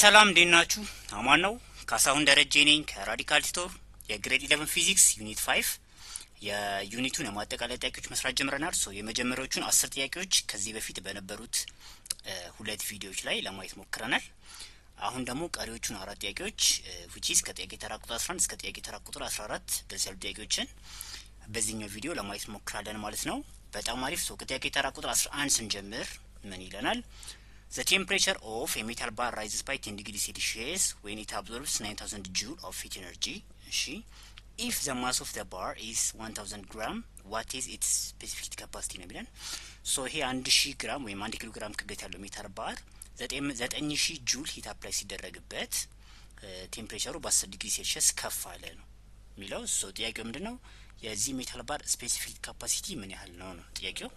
ሰላም እንዴት ናችሁ? አማን ነው። ካሳሁን ደረጀ ነኝ ከራዲካል ቲቶር የግሬድ 11 ፊዚክስ ዩኒት 5 የዩኒቱን የማጠቃለያ ጥያቄዎች መስራት ጀምረናል። የመጀመሪያዎቹን 10 ጥያቄዎች ከዚህ በፊት በነበሩት ሁለት ቪዲዮዎች ላይ ለማየት ሞክረናል። አሁን ደግሞ ቀሪዎቹን 4 ጥያቄዎች which is ከጥያቄ ተራ ቁጥር 11 እስከ ጥያቄ ተራ ቁጥር 14 ድረስ ያሉ ጥያቄዎችን በዚህኛው ቪዲዮ ለማየት ሞክራለን ማለት ነው። በጣም አሪፍ። ከጥያቄ ተራ ቁጥር 11 ስንጀምር ምን ይለናል? The temperature of a metal bar rises by 10 degrees Celsius when it absorbs 9000 joule of heat energy. If the mass of the bar is 1000 gram, what is its specific capacity ነው የሚለን። ይሄ 1000 ግራም ወይም 1 ኪሎ ግራም ክብደት ያለው ሜታል ባር 9000 ጁል ሂት አፕላይ ሲደረግበት ቴምፕሬቸሩ በ10 ዲግሪ ሴልሺየስ ከፍ አለ ነው የሚለው። ጥያቄው ምንድነው? የዚህ ሜታል ባር ስፔሲፊክ ካፓሲቲ ምን ያህል ነው ነው ጥያቄው።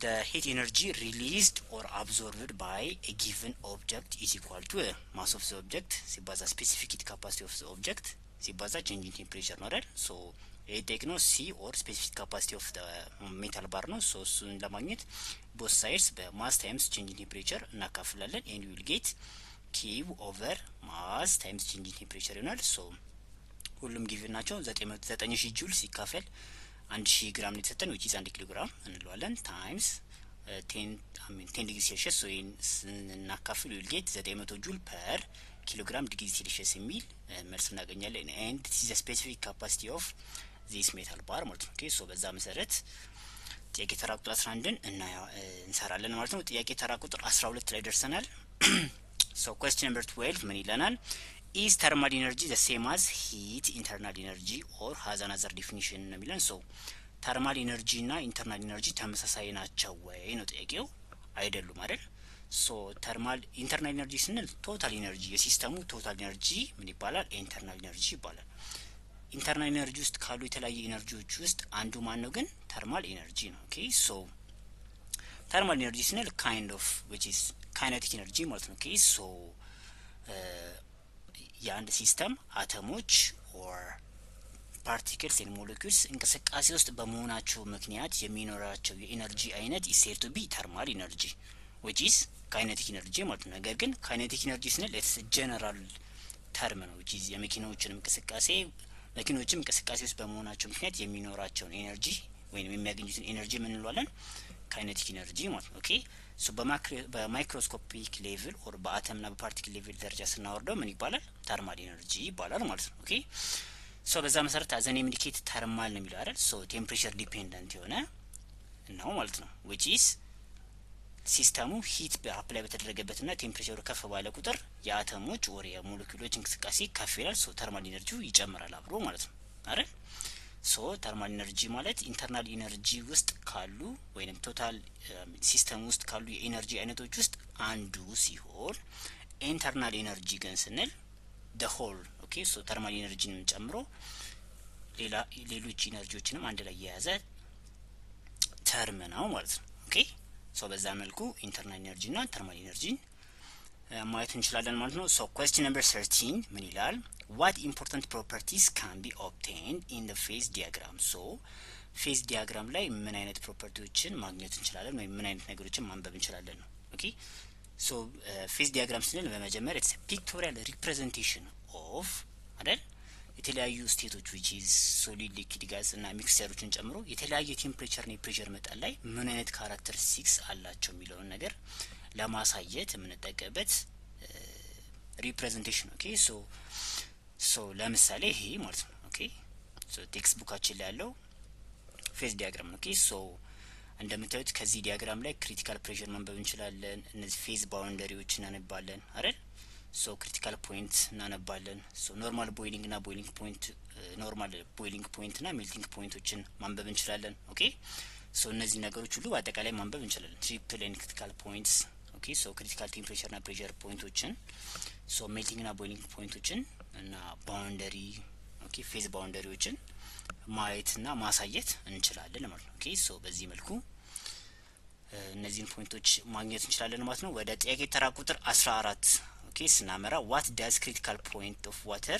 The heat energy released or absorbed by a given object is equal to mass of the object ሲባዛ specific heat capacity of the object ሲባዛ change in temperature ነው አይደል? ይሄ ደግሞ C or specific capacity of the metal bar ነው። እሱን ለማግኘት both sides በmass times change in temperature እናካፍላለን and we will get Q over mass times change in temperature ይሆናል። ሁሉም ጊቭን ናቸው። 9000 ጁል ሲካፈል 1000 ግራም የተሰጠን which is 1 ኪሎ ግራም እንለዋለን ታይምስ 10 ዲግሪ ሴልሺየስ ስናካፍል will get 900 ጁል ፐር ኪሎ ግራም ዲግሪ ሴልሺየስ የሚል መልስ እናገኛለን። and this is the specific capacity of this metal bar ማለት ነው። በዛ መሰረት ጥያቄ ተራ ቁጥር 11ን እንሰራለን ማለት ነው። ጥያቄ ተራ ቁጥር 12 ላይ ደርሰናል። question number 12 ምን ይለናል? Is thermal energy the same as heat internal energy or has another definition ነው የሚለን። ተርማል ኢነርጂ እና ኢንተርናል ኢነርጂ ተመሳሳይ ናቸው ወይ ነው ጥያቄው። አይደሉም አይደል? ተርማል ኢንተርናል ኢነርጂ ስንል ቶታል ኢነርጂ የሲስተሙ ቶታል ኢነርጂ ምን ይባላል? ኢንተርናል ኢነርጂ ይባላል። ኢንተርናል ኢነርጂ ውስጥ ካሉ የተለያዩ ኢነርጂዎች ውስጥ አንዱ ማን ነው ግን? ተርማል ኢነርጂ ነው። ተርማል ኢነርጂ ስንል kind of which is kinetic energy ማለት ነው። የአንድ ሲስተም አተሞች ኦር ፓርቲክልስ ኤንድ ሞለኪውልስ እንቅስቃሴ ውስጥ በመሆናቸው ምክንያት የሚኖራቸው የኢነርጂ አይነት is said to be thermal energy which is kinetic energy ማለት ነው። ነገር ግን kinetic energy ስንል it's general term ነው which is የመኪናዎችን እንቅስቃሴ ውስጥ በመሆናቸው ምክንያት የሚኖራቸውን ኤነርጂ ወይም የሚያገኙትን ኤነርጂ ምን እንለዋለን? kinetic energy ማለት ነው። በማይክሮስኮፒክ ሌቭል ኦር በአተምና በፓርቲክል ሌቭል ደረጃ ስናወርደው ምን ይባላል? ተርማል ኢነርጂ ይባላል ማለት ነው። በዛ መሰረት አዘን ኢንዲኬት ተርማል ነው የሚለው አይደል? ቴምፕሬቸር ዲፔንደንት የሆነ ነው ማለት ነው። which is ሲስተሙ ሂት በአፕላይ በተደረገበትና ቴምፕሬቸሩ ከፍ ባለ ቁጥር የአተሞች ኦር የሞለኪውሎች እንቅስቃሴ ከፍ ይላል። ተርማል ኢነርጂው ይጨምራል አብሮ ማለት ነው አይደል? ተርማል ኢነርጂ ማለት ኢንተርናል ኢነርጂ ውስጥ ካሉ ወይንም ቶታል ሲስተም ውስጥ ካሉ የኢነርጂ አይነቶች ውስጥ አንዱ ሲሆን ኢንተርናል ኢነርጂ ግን ስንል the whole ተርማል ኢነርጂንም ጨምሮ ሌሎች ኢነርጂዎችንም አንድ ላይ የያዘ ተርም ነው ማለት ነው። በዛ መልኩ ኢንተርናል ኢነርጂ እና ተርማል ኢነርጂን ማየት እንችላለን ማለት ነው። question number 13 ምን ይላል? What important properties can be obtained in the phase diagram? ፌዝ ዲያግራም ላይ ምን አይነት ፕሮፐርቲዎችን ማግኘት እንችላለን ወይም ምን አይነት ነገሮችን ማንበብ እንችላለን ነው። ፌዝ ዲያግራም ስንል በመጀመሪያ it's a pictorial representation of አይደል የተለያዩ ስቴቶች which is solid liquid gas እና ሚክስቸሮችን ጨምሮ የተለያየ ቴምፕሬቸር እና ፕሬሸር መጠን ላይ ምን አይነት ካራክተሪስቲክስ አላቸው የሚለውን ነገር ለማሳየት የምንጠቀምበት ሪፕሬዘንቴሽን ለምሳሌ ይሄ ማለት ነው። ቴክስት ቡካችን ላይ ያለው ፌዝ ዲያግራም ነው። እንደምታዩት ከዚህ ዲያግራም ላይ ክሪቲካል ፕሬሸር ማንበብ እንችላለን። እነዚህ ፌዝ ባውንደሪዎች እናነባለን አይደል? ክሪቲካል ፖይንት እናነባለን። ኖርማል ቦይሊንግ እና ቦይሊንግ ፖይንት ኖርማል ቦይሊንግ ፖይንት እና ሜልቲንግ ፖይንቶችን ማንበብ እንችላለን። እነዚህ ነገሮች ሁሉ በአጠቃላይ ማንበብ እንችላለን። ትሪፕል ኤንድ ክሪቲካል ፖይንትስ ክሪቲካል ቴምፕሬቸር እና ፕሬሸር ፖይንቶችን ሜልቲንግ እና ቦይሊንግ ፖይንቶችን እና ባውንደሪ ፌዝ ባውንደሪዎችን ማየት እና ማሳየት እንችላለን ማለት ነው። በዚህ መልኩ እነዚህን ፖይንቶች ማግኘት እንችላለን ማለት ነው። ወደ ጥያቄ ተራ ቁጥር 14 ስናመራ what does critical point of water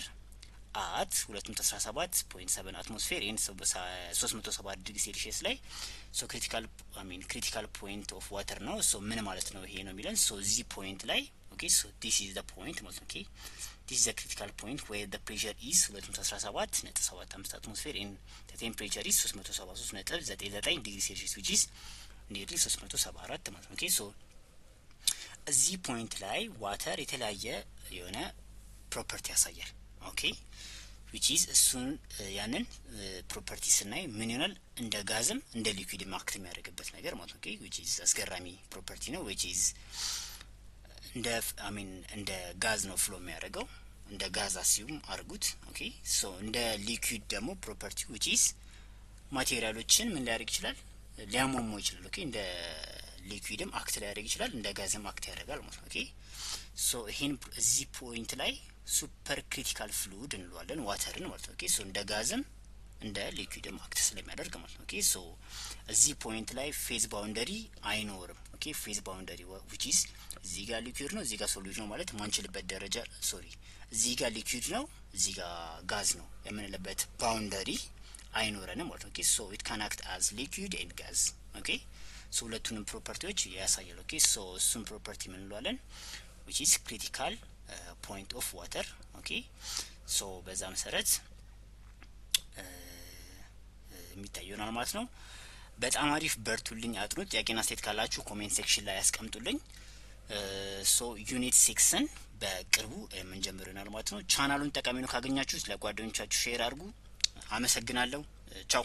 at 217.7 atmosphere in 370 ዲግሪ ሴልሺየስ ላይ ክሪቲካል ፖይንት ኦፍ ዋተር ነው። ምን ማለት ነው ይሄ ነው የሚለን። እዚህ ፖይንት ላይ ኦኬ ሶ ዲስ ኢዝ ዘ ፖይንት ማለት ነው። ኦኬ ዲስ ኢዝ ዘ ክሪቲካል ፖይንት ዌር ዘ ፕሬሸር ኢዝ 217.75 አትሞስፌር ኤንድ ዘ ቴምፕሬቸር ኢዝ 373.99 ዲግሪ ሴልሺየስ ዊች ኢዝ ኒርሊ 374 ማለት ነው። ኦኬ ሶ እዚህ ፖይንት ላይ ዋተር የተለያየ የሆነ ፕሮፐርቲ ያሳያል። ኦኬ which is እሱን ያንን ፕሮፐርቲ ስናይ ምን ይሆናል እንደ ጋዝም እንደ ሊኩዊድም አክት የሚያደርግበት ነገር ማለት ነው። ኦኬ which is አስገራሚ ፕሮፐርቲ ነው። which is እንደ ጋዝ ነው ፍሎ የሚያደርገው እንደ ጋዝ አሲዩም አርጉት። ኦኬ ሶ እንደ ሊኩዊድ ደግሞ ፕሮፐርቲ which is ማቴሪያሎችን ምን ሊያደርግ ይችላል ሊያሟሟ ይችላል። ኦኬ እንደ ሊኩዊድም አክት ሊያደርግ ይችላል እንደ ጋዝም አክት ያደርጋል ማለት ነው። ኦኬ ሶ ይሄን እዚህ ፖይንት ላይ ሱፐር ክሪቲካል ፍሉይድ እንለዋለን ዋተርን ማለት ነው። ኦኬ ሶ እንደ ጋዝም እንደ ሊኩዊድም አክት ስለሚያደርግ ማለት ነው። ኦኬ ሶ እዚህ ፖይንት ላይ ፌዝ ባውንደሪ አይኖርም። ኦኬ ፌዝ ባውንደሪ which is እዚህ ጋር ሊኩዊድ ነው እዚህ ጋር ሶሉጅ ነው ማለት ማንችልበት ደረጃ ሶሪ እዚህ ጋር ሊኩዊድ ነው እዚህ ጋር ጋዝ ነው የምንልበት ባውንደሪ አይኖረንም ማለት ነው። ኦኬ ሶ it can act as liquid and gas ኦኬ ሶ ሁለቱንም ፕሮፐርቲዎች ያሳያል። ኦኬ ሶ እሱን ፕሮፐርቲ ምን እንለዋለን which is critical point of water ኦኬ ሶ በዛ መሰረት የሚታየውናል ማለት ነው። በጣም አሪፍ በርቱልኝ አጥኑት። ጥያቄና አስተያየት ካላችሁ ኮሜንት ሴክሽን ላይ ያስቀምጡልኝ። ሶ ዩኒት 6ን በቅርቡ የምንጀምር ይሆናል ማለት ነው። ቻናሉን ጠቃሚ ነው ካገኛችሁ ለጓደኞቻችሁ ሼር አድርጉ። አመሰግናለሁ። ቻው